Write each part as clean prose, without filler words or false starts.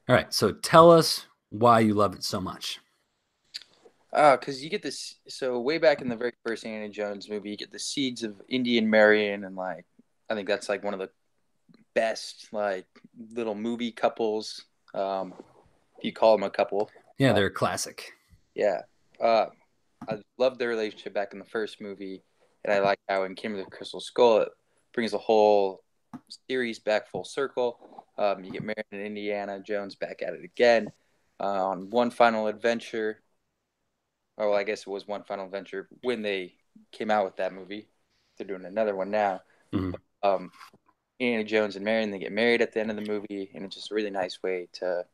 All right, so tell us why you love it so much. Because you get this. So way back in the very first Indiana Jones movie, you get the seeds of Indian Marion, and like I think that's like one of the best like little movie couples. If you call them a couple, Yeah, uh, they're a classic. yeah. Uh, I loved their relationship back in the first movie, and I like how in Kingdom of the Crystal Skull it brings the whole series back full circle. You get married in Indiana Jones back at it again on one final adventure. Oh, well, I guess it was one final adventure when they came out with that movie. They're doing another one now. Mhm. Um, Indiana Jones and Marion, they get married at the end of the movie, and it's just a really nice way to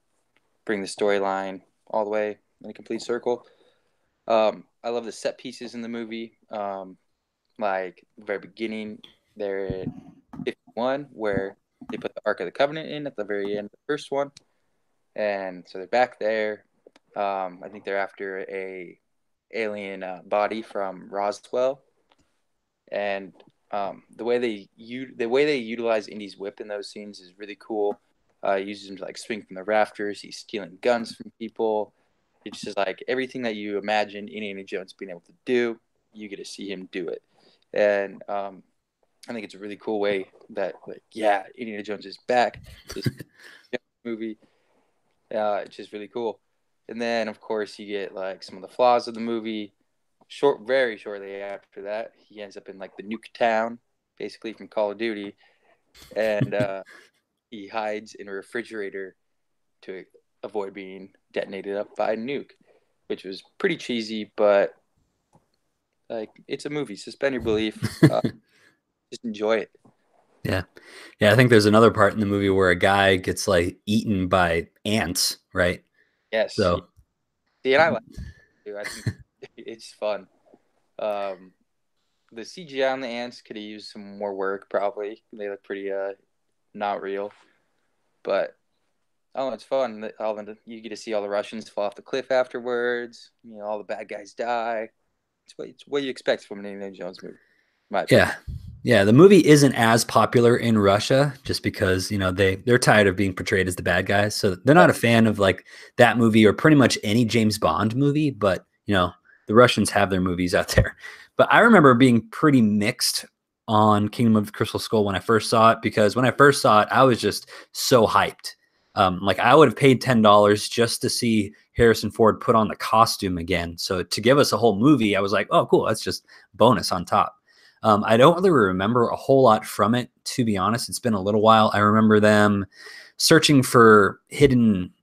bring the storyline all the way in a complete circle. I love the set pieces in the movie. Like the very beginning, they're at 51, where they put the Ark of the Covenant in at the very end of the first one, and so they're back there. I think they're after a alien body from Roswell, and the way they utilize Indy's whip in those scenes is really cool. He uses him to like swing from the rafters. He's stealing guns from people. It's just like everything that you imagine Indiana Jones being able to do, you get to see him do it. And I think it's a really cool way that, like, yeah, Indiana Jones is back. This movie, it's just really cool. And then, of course, you get like some of the flaws of the movie. Very shortly after that, he ends up in like the nuke town, basically from Call of Duty, and he hides in a refrigerator to avoid being detonated up by a nuke, which was pretty cheesy, but like it's a movie. Suspend your belief. Just enjoy it. Yeah. Yeah, I think there's another part in the movie where a guy gets like eaten by ants, right? Yes. So, See, and I like it too. I think it's fun. Um, the CGI on the ants could have used some more work. Probably they look pretty not real, but oh, it's fun. You get to see all the Russians fall off the cliff afterwards. You know, all the bad guys die. It's what you expect from an Indiana Jones movie, in my opinion. yeah. Yeah, the movie isn't as popular in Russia just because, they're tired of being portrayed as the bad guys. So they're Yeah. not a fan of like that movie or pretty much any James Bond movie, but the Russians have their movies out there. But I remember being pretty mixed on Kingdom of the Crystal Skull when I first saw it because when I first saw it, I was just so hyped. Like I would have paid $10 just to see Harrison Ford put on the costume again. So to give us a whole movie, I was like, oh, cool, that's just bonus on top. I don't really remember a whole lot from it, to be honest. It's been a little while. I remember them searching for hidden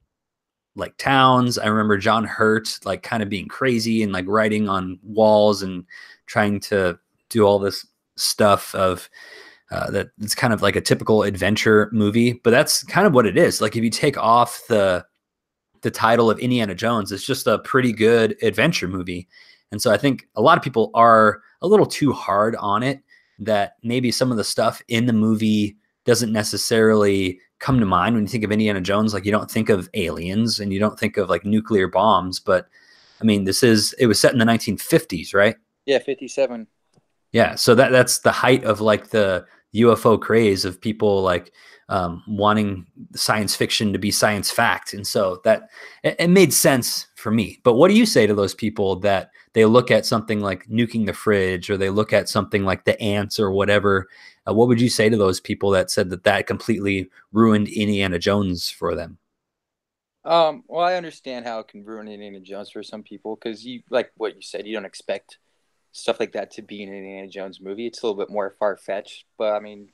like towns. I remember John Hurt like kind of being crazy and like writing on walls and trying to do all this stuff of that. It's kind of like a typical adventure movie, but that's kind of what it is. Like if you take off the title of Indiana Jones, it's just a pretty good adventure movie. And so I think a lot of people are a little too hard on it, that maybe some of the stuff in the movie doesn't necessarily come to mind when you think of Indiana Jones. Like you don't think of aliens and you don't think of like nuclear bombs, but I mean, it was set in the 1950s, right? Yeah, 57. Yeah, so that's the height of like the UFO craze of people like wanting science fiction to be science fact, and so it made sense for me. But what do you say to those people that they look at something like nuking the fridge, or they look at something like the ants, or whatever? What would you say to those people that said that completely ruined Indiana Jones for them? Well, I understand how it can ruin Indiana Jones for some people because you like what you said. You don't expect stuff like that to be in an Indiana Jones movie. It's a little bit more far fetched, but I mean,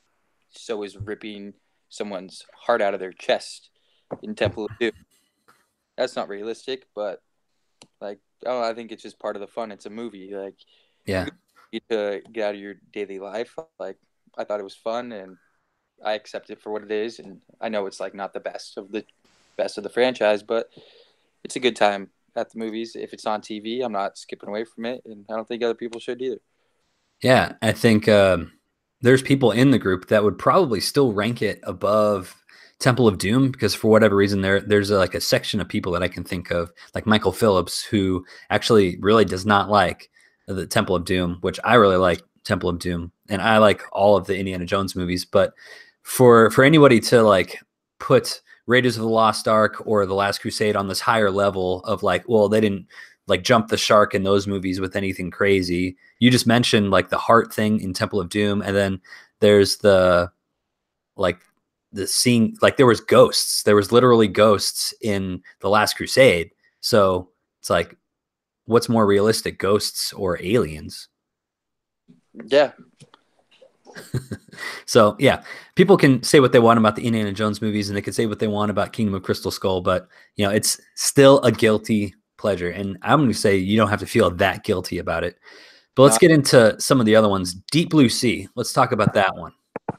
so is ripping someone's heart out of their chest in Temple of Doom. That's not realistic, but like, oh, I think it's just part of the fun. It's a movie. Like, Yeah. you get to get out of your daily life. Like, I thought it was fun, and I accept it for what it is. And I know it's like not the best of the franchise, but it's a good time at the movies. If it's on TV, I'm not skipping away from it, and I don't think other people should either. Yeah, I think there's people in the group that would probably still rank it above Temple of Doom because for whatever reason there's like a section of people that I can think of, like Michael Phillips, who actually really does not like the Temple of Doom, which I really like Temple of Doom, and I like all of the Indiana Jones movies. But for anybody to like put Raiders of the Lost Ark or The Last Crusade on this higher level of like, well, they didn't like jump the shark in those movies with anything crazy. You just mentioned like the heart thing in Temple of Doom, and then there's the like the scene, like there was ghosts. There was literally ghosts in The Last Crusade. So it's like, what's more realistic, ghosts or aliens? Yeah. So yeah, people can say what they want about the Indiana Jones movies, and they can say what they want about Kingdom of Crystal Skull, but you know, it's still a guilty pleasure. And I'm going to say you don't have to feel that guilty about it. But let's get into some of the other ones. Deep Blue Sea. Let's talk about that one.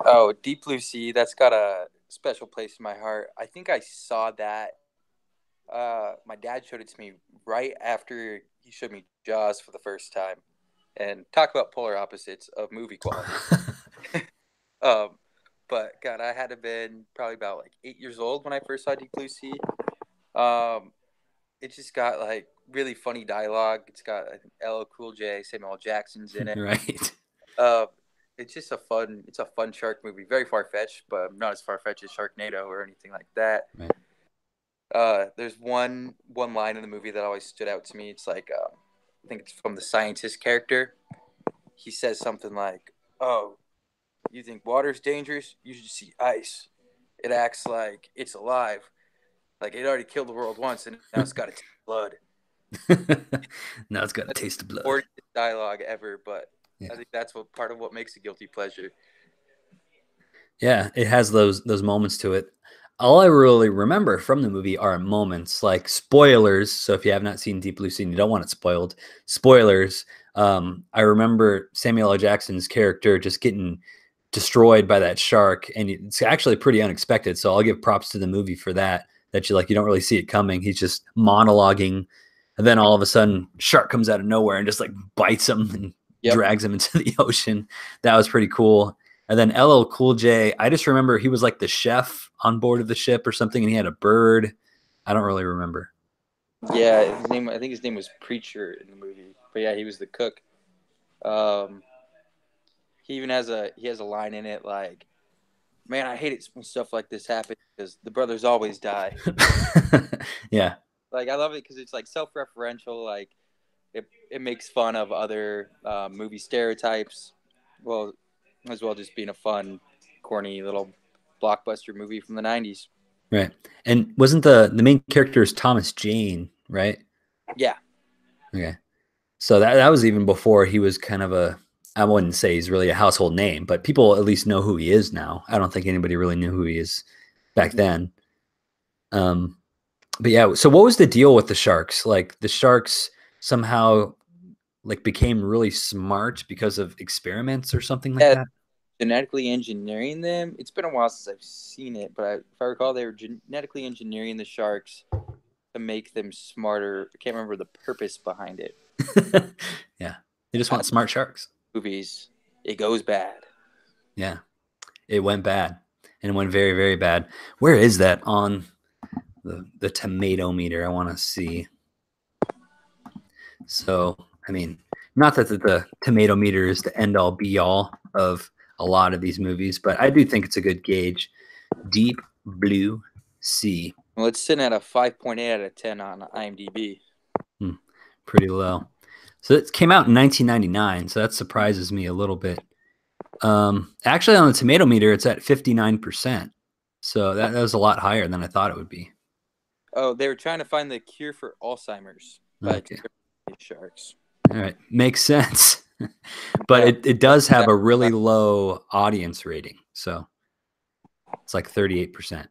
Oh, Deep Blue Sea. That's got a special place in my heart. I think I saw that. My dad showed it to me right after he showed me Jaws for the first time. And talk about polar opposites of movie quality. But God, I had to have been probably about like 8 years old when I first saw Deep Blue Sea. It just got like really funny dialogue. It's got, I think, LL Cool J, Samuel L. Jackson's in it. Right. It's just a fun shark movie. Very far fetched, but not as far fetched as Sharknado or anything like that. Right. There's one line in the movie that always stood out to me. It's like, I think it's from the scientist character. He says something like, "Oh, you think water's dangerous? You should see ice. It acts like it's alive. Like it already killed the world once, and now it's got to taste blood." Now it's got to taste the blood. Worst dialogue ever, but yeah. I think that's part of what makes a guilty pleasure. Yeah, it has those moments to it. All I really remember from the movie are moments like spoilers. So if you have not seen Deep Blue Sea and you don't want it spoiled, spoilers. I remember Samuel L. Jackson's character just getting destroyed by that shark, and it's actually pretty unexpected. So I'll give props to the movie for that. That you don't really see it coming. He's just monologuing, and then all of a sudden, shark comes out of nowhere and just like bites him and drags him into the ocean. That was pretty cool. And then LL Cool J, I just remember he was like the chef on board of the ship or something, and he had a bird. I don't really remember. Yeah, I think his name was Preacher in the movie. But yeah, he was the cook. He even has a line in it like, "Man, I hate it when stuff like this happens because the brothers always die." Yeah. Like I love it because it's like self-referential. Like it makes fun of other movie stereotypes. Well, as well just being a fun, corny little blockbuster movie from the 90s. Right. And wasn't the main character is Thomas Jane, right? Yeah. Okay. So that was even before he was kind of I wouldn't say he's really a household name, but people at least know who he is now. I don't think anybody really knew who he is back then. But yeah, so what was the deal with the sharks? Like the sharks somehow like became really smart because of experiments or something like that? Genetically engineering them. It's been a while since I've seen it, but if I recall, they were genetically engineering the sharks to make them smarter. I can't remember the purpose behind it. Yeah, they just want smart sharks. Movies, it goes bad. Yeah, it went bad, and it went very, very bad. Where is that on the tomato meter? I want to see. So, I mean, not that the tomato meter is the end all be all of a lot of these movies, but I do think it's a good gauge. Deep Blue Sea. Well, it's sitting at a 5.8 out of 10 on IMDb. Pretty low. So it came out in 1999, so that surprises me a little bit. Actually, on the tomato meter, it's at 59%. So that was a lot higher than I thought it would be. Oh, they were trying to find the cure for Alzheimer's by sharks. All right. Makes sense. But it does have a really low audience rating. So it's like 38%.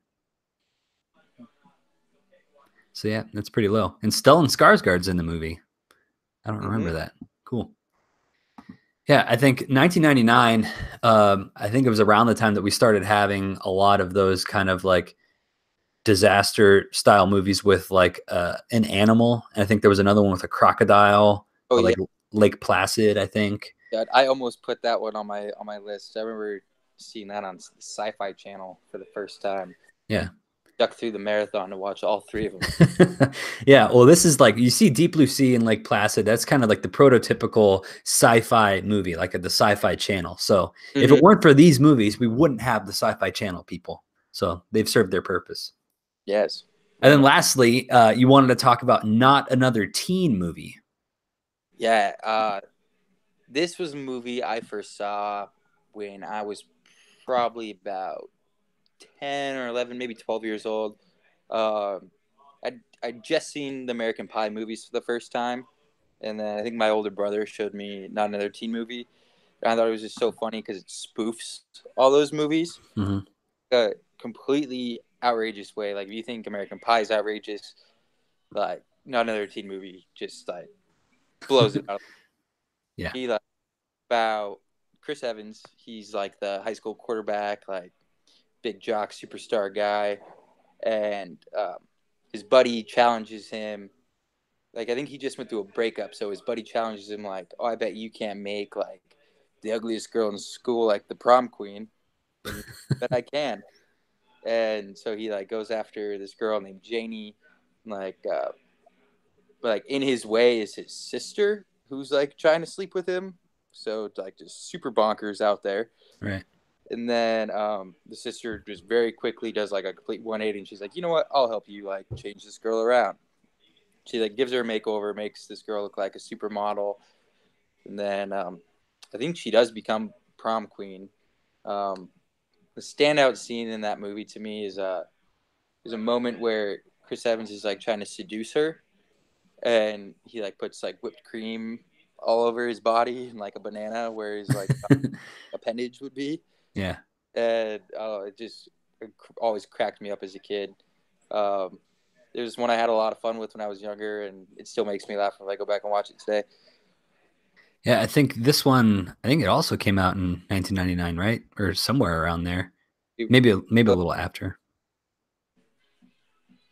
So yeah, that's pretty low. And Stellan Skarsgård's in the movie. I don't remember that. Cool. Yeah, I think 1999, I think it was around the time that we started having a lot of those kind of like disaster style movies with like an animal. And I think there was another one with a crocodile. Oh, like Lake Placid, I think. Yeah, I almost put that one on my list. I remember seeing that on the Sci-Fi Channel for the first time. Yeah. Stuck through the marathon to watch all three of them. Yeah, well, this is like, you see Deep Blue Sea and Lake Placid. That's kind of like the prototypical sci-fi movie, like at the Sci-Fi Channel. So if it weren't for these movies, we wouldn't have the Sci-Fi Channel, people. So they've served their purpose. Yes. And then lastly, you wanted to talk about Not Another Teen Movie. Yeah. This was a movie I first saw when I was probably about 10 or 11, maybe 12 years old. I'd just seen the American Pie movies for the first time. And then I think my older brother showed me Not Another Teen Movie. And I thought it was just so funny because it spoofs all those movies. Mm-hmm. A completely outrageous way. Like, if you think American Pie is outrageous, like, Not Another Teen Movie just, like, blows it out. Yeah. He, like, about Chris Evans. He's, like, the high school quarterback, like, big jock, superstar guy. And his buddy challenges him. Like, I think he just went through a breakup, so his buddy challenges him, like, oh, I bet you can't make, like, the ugliest girl in school, like, the prom queen. And but I can. And so he, like, goes after this girl named Janie. Like, but, like, in his way is his sister, who's, like, trying to sleep with him. So, like, just super bonkers out there. Right. And then the sister just very quickly does, like, a complete 180, and she's like, you know what? I'll help you, like, change this girl around. She, like, gives her a makeover, makes this girl look like a supermodel. And then I think she does become prom queen. The standout scene in that movie to me is a moment where Chris Evans is, like, trying to seduce her, and he, like, puts, like, whipped cream all over his body and, like, a banana where his, like, appendage would be. Yeah. And it always cracked me up as a kid. There's one I had a lot of fun with when I was younger, and it still makes me laugh when I go back and watch it today. Yeah, I think this one, I think it also came out in 1999, right? Or somewhere around there. Maybe a little after.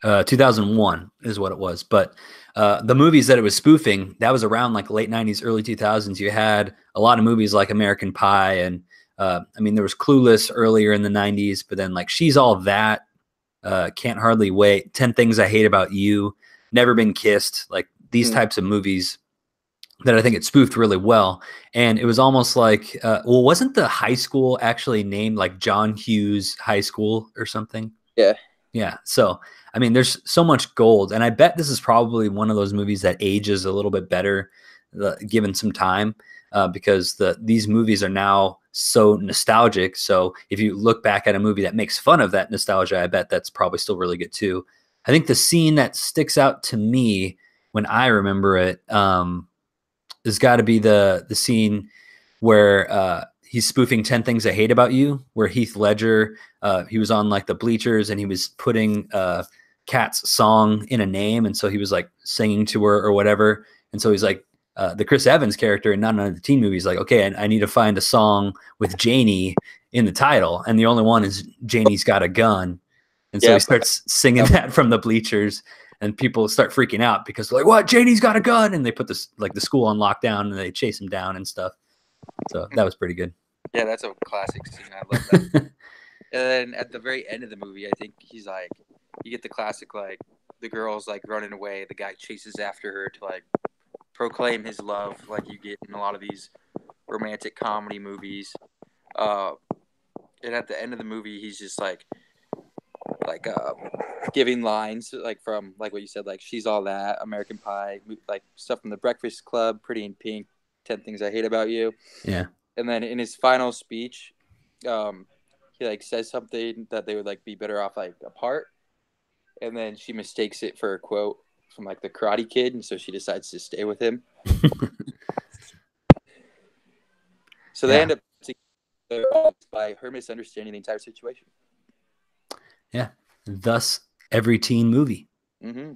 2001 is what it was. But the movies that it was spoofing, that was around, like, late 90s, early 2000s. You had a lot of movies like American Pie, and I mean, there was Clueless earlier in the 90s, but then, like, She's All That, Can't Hardly Wait, 10 Things I Hate About You, Never Been Kissed, like these types of movies that I think it spoofed really well. And it was almost like, well, wasn't the high school actually named, like, John Hughes High School or something? Yeah. Yeah. So, I mean, there's so much gold. And I bet this is probably one of those movies that ages a little bit better given some time, because these movies are now so nostalgic. So if you look back at a movie that makes fun of that nostalgia, I bet that's probably still really good too. I think the scene that sticks out to me when I remember it has got to be the scene where he's spoofing 10 Things I Hate About You, where Heath Ledger, he was on, like, the bleachers, and he was putting Kat's song in a name, and so he was, like, singing to her or whatever. And so he's like, the Chris Evans character in Not Another Teen Movie is like, okay, I need to find a song with Janie in the title, and the only one is Janie's Got a Gun. And so he starts singing that from the bleachers, and people start freaking out because they're like, what? Janie's got a gun. And they put this, like, the school on lockdown, and they chase him down and stuff. So that was pretty good. Yeah, that's a classic scene. I love that. And then at the very end of the movie, I think he's like, you get the classic, like, the girl's, like, running away. The guy chases after her to, like, proclaim his love, like you get in a lot of these romantic comedy movies. And at the end of the movie, he's just like giving lines, like, from, like, what you said, like She's All That, American Pie, like stuff from The Breakfast Club, Pretty in Pink, 10 Things I Hate About You. Yeah. And then in his final speech, he, like, says something that they would, like, be better off, like, apart. And then she mistakes it for a quote from, like, the Karate Kid, and so she decides to stay with him. So they end up together by her misunderstanding the entire situation. Yeah. Thus, every teen movie. Mm-hmm.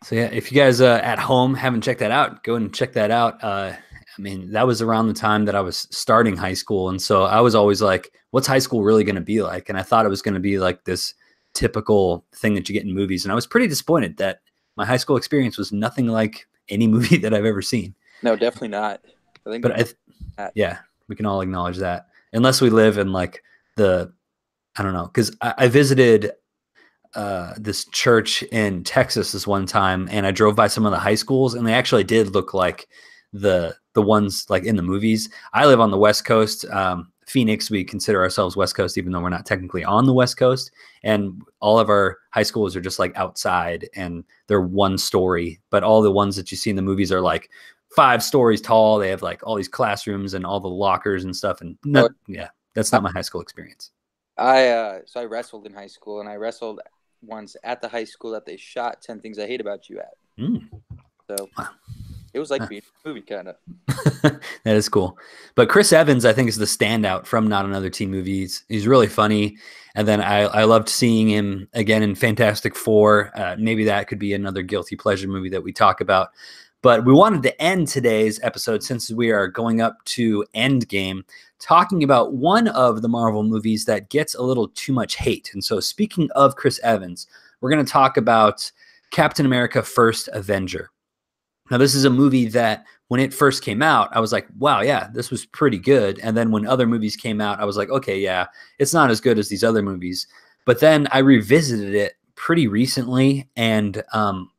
So yeah, if you guys at home haven't checked that out, go and check that out. I mean, that was around the time that I was starting high school, and so I was always like, what's high school really going to be like? And I thought it was going to be like this typical thing that you get in movies, and I was pretty disappointed that my high school experience was nothing like any movie that I've ever seen. No, definitely not. Yeah, we can all acknowledge that, unless we live in, like, I don't know, because I visited this church in Texas this one time, and I drove by some of the high schools, and they actually did look like the ones, like, in the movies. I live on the West Coast. Phoenix, we consider ourselves West Coast, even though we're not technically on the West Coast. And all of our high schools are just like outside and they're one story. But all the ones that you see in the movies are like 5 stories tall. They have like all these classrooms and all the lockers and stuff. And yeah, that's not my high school experience. So I wrestled in high school, and I wrestled once at the high school that they shot 10 Things I Hate About You at. So it was like being a movie, kind of. That is cool. But Chris Evans, I think, is the standout from Not Another Teen Movie. He's really funny. And then I loved seeing him again in Fantastic Four. Maybe that could be another guilty pleasure movie that we talk about. But we wanted to end today's episode, since we are going up to Endgame, talking about one of the Marvel movies that gets a little too much hate. And so, speaking of Chris Evans, we're going to talk about Captain America: First Avenger. Now, this is a movie that when it first came out, I was like, wow, yeah, this was pretty good. And then when other movies came out, I was like, okay, yeah, it's not as good as these other movies. But then I revisited it pretty recently. And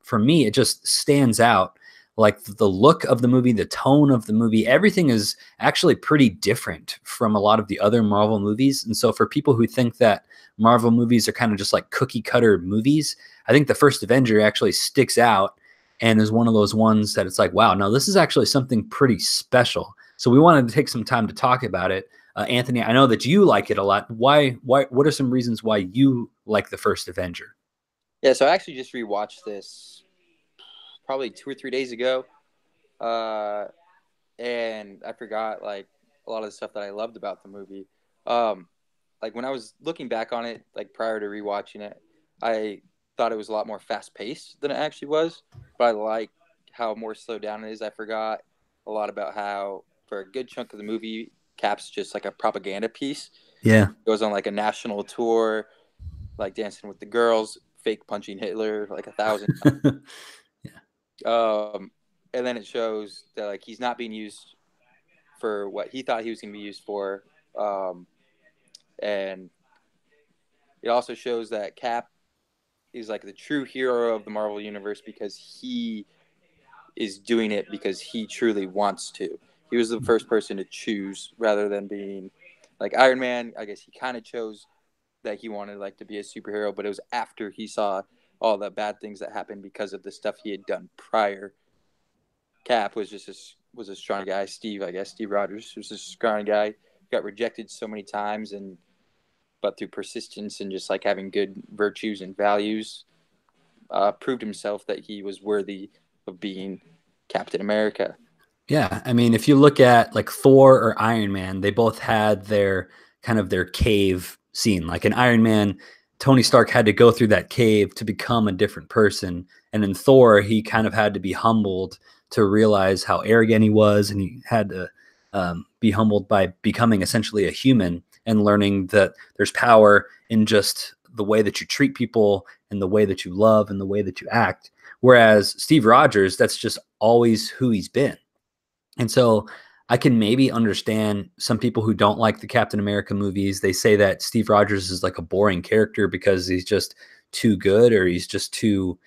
for me, it just stands out. Like the look of the movie, the tone of the movie, everything is actually pretty different from a lot of the other Marvel movies. And so for people who think that Marvel movies are kind of just like cookie cutter movies, I think the First Avenger actually sticks out and is one of those ones that it's like, wow, no, this is actually something pretty special. So we wanted to take some time to talk about it. Anthony, I know that you like it a lot. Why, what are some reasons why you like the First Avenger? Yeah, so I actually just rewatched this probably 2 or 3 days ago. And I forgot like a lot of the stuff that I loved about the movie. Like when I was looking back on it, like prior to rewatching it, I thought it was a lot more fast paced than it actually was. But I like how more slowed down it is. I forgot a lot about how for a good chunk of the movie, Cap's just like a propaganda piece. Yeah. Goes on like a national tour, like Dancing with the Girls, fake punching Hitler like 1,000 times. And then it shows that like he's not being used for what he thought he was going to be used for, and it also shows that Cap is like the true hero of the Marvel universe because he is doing it because he truly wants to. He was the first person to choose rather than being like Iron Man. I guess he kind of chose that he wanted like to be a superhero, but it was after he saw all the bad things that happened because of the stuff he had done prior. Cap was just was a strong guy. Steve Rogers was a strong guy. Got rejected so many times, but through persistence and just like having good virtues and values, proved himself that he was worthy of being Captain America. Yeah, I mean, if you look at like Thor or Iron Man, they both had their kind of their cave scene. Like in Iron Man, Tony Stark had to go through that cave to become a different person. And in Thor, he kind of had to be humbled to realize how arrogant he was. And he had to be humbled by becoming essentially a human and learning that there's power in just the way that you treat people and the way that you love and the way that you act. Whereas Steve Rogers, that's just always who he's been. And so I can maybe understand some people who don't like the Captain America movies. They say that Steve Rogers is like a boring character because he's just too good or he's just too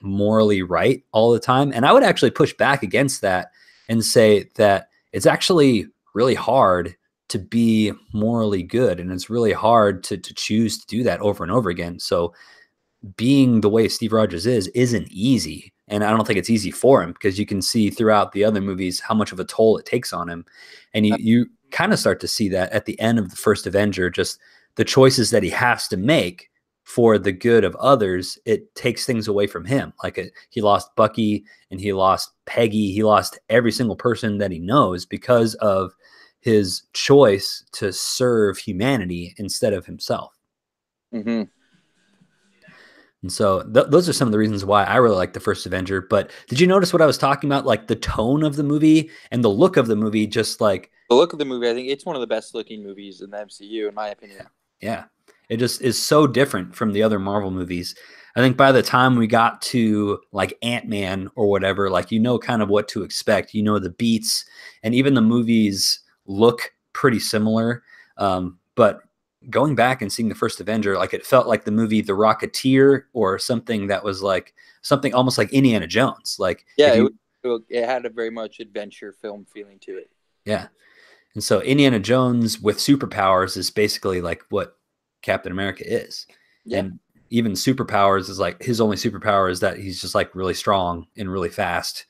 morally right all the time. And I would actually push back against that and say that it's actually really hard to be morally good. And it's really hard to choose to do that over and over again. So being the way Steve Rogers isn't easy. And I don't think it's easy for him because you can see throughout the other movies how much of a toll it takes on him. And you kind of start to see that at the end of the First Avenger, just the choices that he has to make for the good of others. It takes things away from him. Like he lost Bucky and he lost Peggy. He lost every single person that he knows because of his choice to serve humanity instead of himself. Mm-hmm. And so those are some of the reasons why I really like the First Avenger. But did you notice what I was talking about? Like the tone of the movie and the look of the movie, just like the look of the movie. I think it's one of the best looking movies in the MCU, in my opinion. Yeah. It just is so different from the other Marvel movies. I think by the time we got to like Ant-Man or whatever, like, you know, kind of what to expect, you know, the beats, and even the movies look pretty similar. But going back and seeing the First Avenger, like it felt like the movie The Rocketeer or something that was like something almost like Indiana Jones. Like, yeah, it had a very much adventure film feeling to it. Yeah. And so Indiana Jones with superpowers is basically like what Captain America is. Yeah. And even superpowers is like his only superpower is that he's just like really strong and really fast.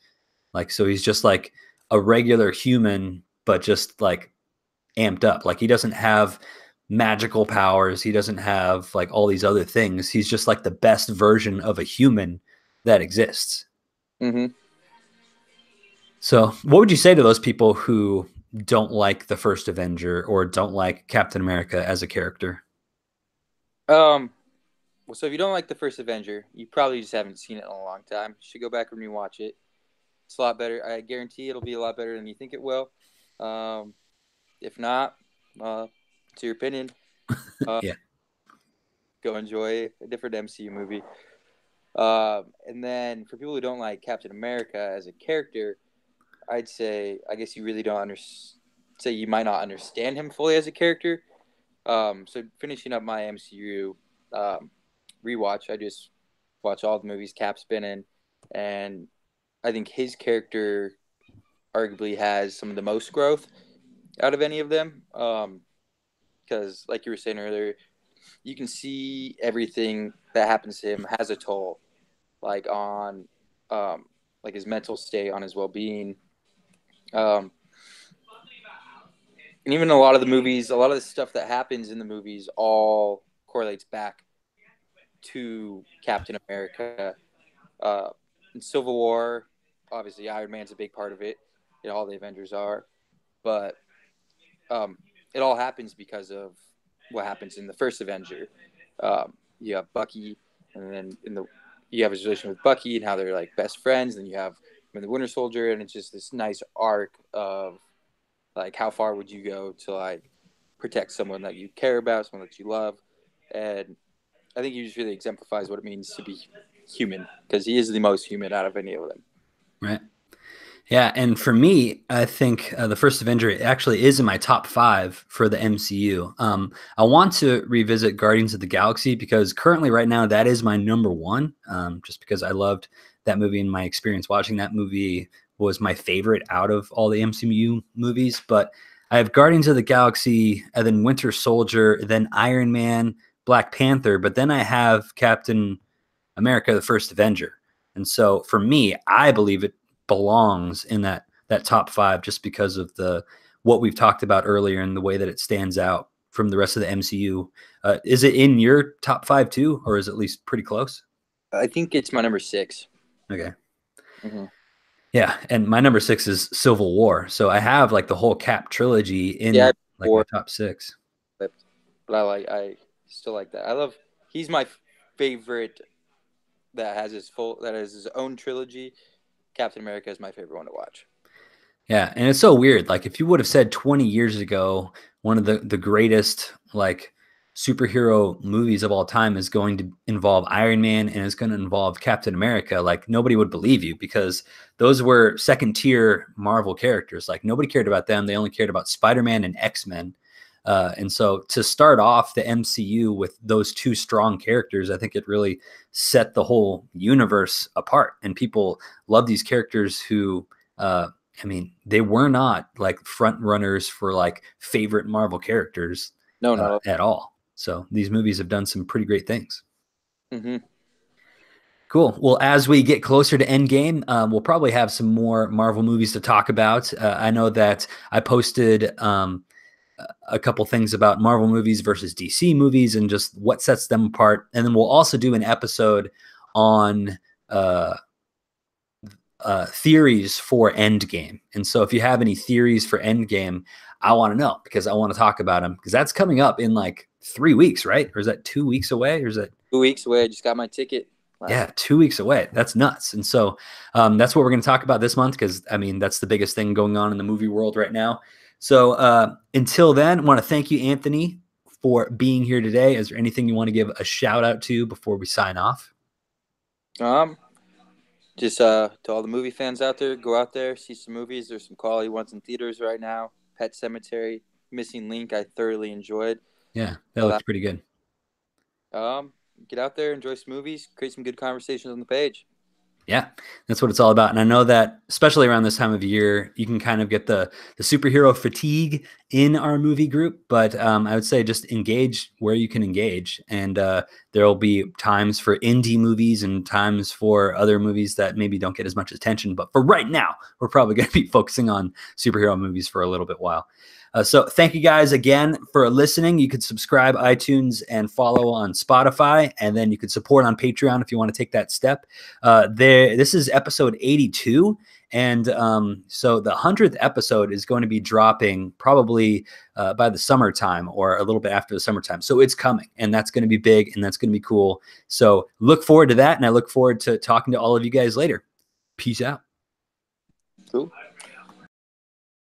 Like, so he's just like a regular human, but just like amped up. Like, he doesn't have magical powers. He doesn't have like all these other things. He's just like the best version of a human that exists. Mm-hmm. So, what would you say to those people who don't like the first Avenger or don't like Captain America as a character? Well, so if you don't like the first Avenger, you probably just haven't seen it in a long time. You should go back and rewatch it. It's a lot better. I guarantee it'll be a lot better than you think it will. Um, if not, it's your opinion. Yeah. Go enjoy a different MCU movie. And then for people who don't like Captain America as a character, I'd say I guess you really don't say you might not understand him fully as a character. So finishing up my MCU rewatch, I just watch all the movies Cap's been in, and I think his character arguably has some of the most growth out of any of them. Because like you were saying earlier, you can see everything that happens to him has a toll, like on like his mental state, on his well being. Um, and even a lot of the movies, a lot of the stuff that happens in the movies all correlates back to Captain America. Uh, in Civil War, obviously Iron Man's a big part of it. You know, all the Avengers are, but it all happens because of what happens in the first Avenger. You have Bucky, and then you have his relation with Bucky and how they're like best friends. And you have the Winter Soldier, and it's just this nice arc of like how far would you go to like protect someone that you care about, someone that you love, and I think he just really exemplifies what it means to be human because he is the most human out of any of them. Right. Yeah, and for me, I think the first Avenger actually is in my top 5 for the MCU. I want to revisit Guardians of the Galaxy because currently, right now, that is my number 1. Just because I loved that movie and my experience watching that movie was my favorite out of all the MCU movies. But I have Guardians of the Galaxy, and then Winter Soldier, then Iron Man, Black Panther, but then I have Captain America, the first Avenger. And so for me, I believe it belongs in that top 5 just because of the what we've talked about earlier and the way that it stands out from the rest of the MCU. Is it in your top 5 too, or is it at least pretty close? I think it's my number 6. Okay. Mm-hmm. Yeah, and my number 6 is Civil War. So I have like the whole Cap trilogy Yeah, in like my top 6. but I still like that. He's my favorite that has his own trilogy. Captain America is my favorite one to watch. Yeah, and it's so weird. Like if you would have said 20 years ago, one of the greatest like superhero movies of all time is going to involve Iron Man and it's going to involve Captain America, like nobody would believe you because those were second tier Marvel characters. Like nobody cared about them. They only cared about Spider-Man and X-Men. And so to start off the MCU with those two strong characters, I think it really set the whole universe apart. And people love these characters who, I mean, they were not like front runners for like favorite Marvel characters No, no. at all. So these movies have done some pretty great things. Mm-hmm. Cool. Well, as we get closer to Endgame, we'll probably have some more Marvel movies to talk about. I know that I posted a couple things about Marvel movies versus DC movies and just what sets them apart. And then we'll also do an episode on theories for Endgame. And so if you have any theories for Endgame, I want to know because I want to talk about them because that's coming up in like 3 weeks, right? Or is that 2 weeks away? Or is that 2 weeks away? I just got my ticket. Yeah, 2 weeks away. That's nuts. And so that's what we're going to talk about this month because, I mean, that's the biggest thing going on in the movie world right now. So until then, I want to thank you, Anthony, for being here today. Is there anything you want to give a shout out to before we sign off? Just to all the movie fans out there, go out there, see some movies. There's some quality ones in theaters right now. Pet Cemetery, Missing Link, I thoroughly enjoyed. Yeah, that looks pretty good. Get out there, enjoy some movies, create some good conversations on the page. Yeah, that's what it's all about. And I know that especially around this time of year, you can kind of get the superhero fatigue in our movie group. But I would say just engage where you can engage. And there will be times for indie movies and times for other movies that maybe don't get as much attention. But for right now, we're probably going to be focusing on superhero movies for a little bit while. So thank you guys again for listening. You could subscribe iTunes and follow on Spotify, and then you could support on Patreon if you want to take that step. This is episode 82, and so the 100th episode is going to be dropping probably by the summertime or a little bit after the summertime. So it's coming, and that's going to be big, and that's going to be cool. So look forward to that, and I look forward to talking to all of you guys later. Peace out. Cool.